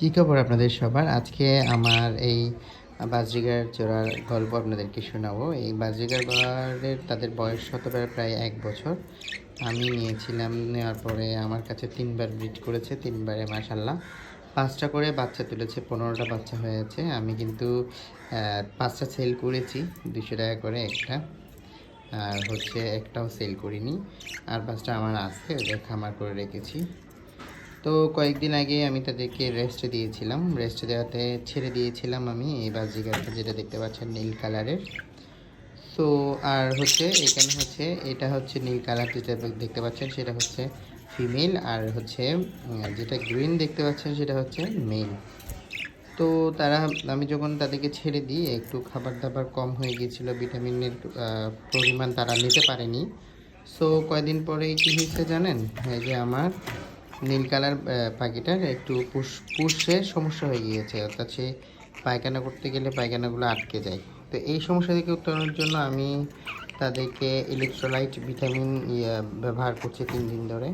কি খবর আপনাদের সবার? আজকে আমার এই বাজরিগার জোড়ার গল্প আপনাদেরকে শোনাবো। এই বাজরিগার বারের তাদের বয়স হতে পারে প্রায় ১ বছর। আমি নিয়েছিলাম, নেওয়ার পরে আমার কাছে ৩ বার ব্রিড করেছে। ৩ বারে মাশাআল্লাহ ৫ টা করে বাচ্চা তুলেছে, ১৫ টা বাচ্চা হয়েছে। আমি কিন্তু ৫ টা সেল করেছি, ৳২০০ করে একটা। আর একটাও সেল করিনি। আর ৫ টা আমার আছে, ওদের খামার করে রেখেছি। তো কয়েকদিন আগে আমি তাদেরকে রেস্ট দিয়েছিলাম। রেস্ট দেওয়াতে ছেড়ে দিয়েছিলাম আমি এই বাজরিগারটা, যেটা দেখতে পাচ্ছেন নীল কালারের। সো আর এখানে এটা নীল কালার যেটা দেখতে পাচ্ছেন সেটা ফিমেল, আর যেটা গ্রিন দেখতে পাচ্ছেন সেটা মেল। তো আমি যখন তাদেরকে ছেড়ে দিই, একটু খাবার দাবার কম হয়ে গিয়েছিল, ভিটামিনের পরিমাণ তারা নিতে পারেনি। সো কয়দিন পরেই কী হয়েছে জানেন? এই যে আমার নীল কালার পাখিটার একটু পুষে সমস্যা হয়ে গিয়েছে, অর্থাৎ সে পায়খানা করতে গেলে পায়খানাগুলো আটকে যায়। তো এই সমস্যা থেকে উত্তরণের জন্য আমি তাদেরকে ইলেকট্রোলাইট ভিটামিন ব্যবহার করছি ৩ দিন ধরে,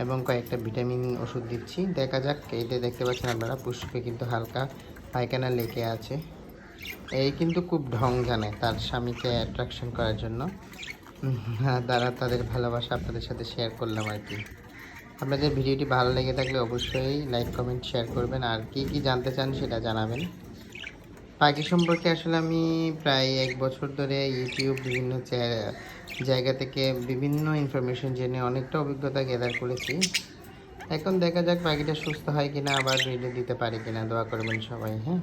এবং কয়েকটা ভিটামিন ওষুধ দিচ্ছি। দেখা যাক। এইটা দেখতে পাচ্ছেন আপনারা, পুষ্পে কিন্তু হালকা পায়খানা লেগে আছে। এই কিন্তু খুব ঢং জানে তার স্বামীকে অ্যাট্রাকশন করার জন্য। তারা তাদের ভালোবাসা আপনাদের সাথে শেয়ার করলাম আর কি। আপনাদের ভিডিওটি ভালো লেগে থাকলে অবশ্যই লাইক, কমেন্ট, শেয়ার করবেন। আর কি জানতে চান সেটা জানাবেন। পাখি সম্পর্কে আসলে আমি প্রায় ১ বছর ধরে ইউটিউব বিভিন্ন জায়গা থেকে বিভিন্ন ইনফরমেশন জেনে অনেকটা অভিজ্ঞতা গ্যাদার করেছি। এখন দেখা যাক পাখিটা সুস্থ হয় কিনা, আবার ব্রিডে দিতে পারি কিনা। দোয়া করবেন সবাই, হ্যাঁ।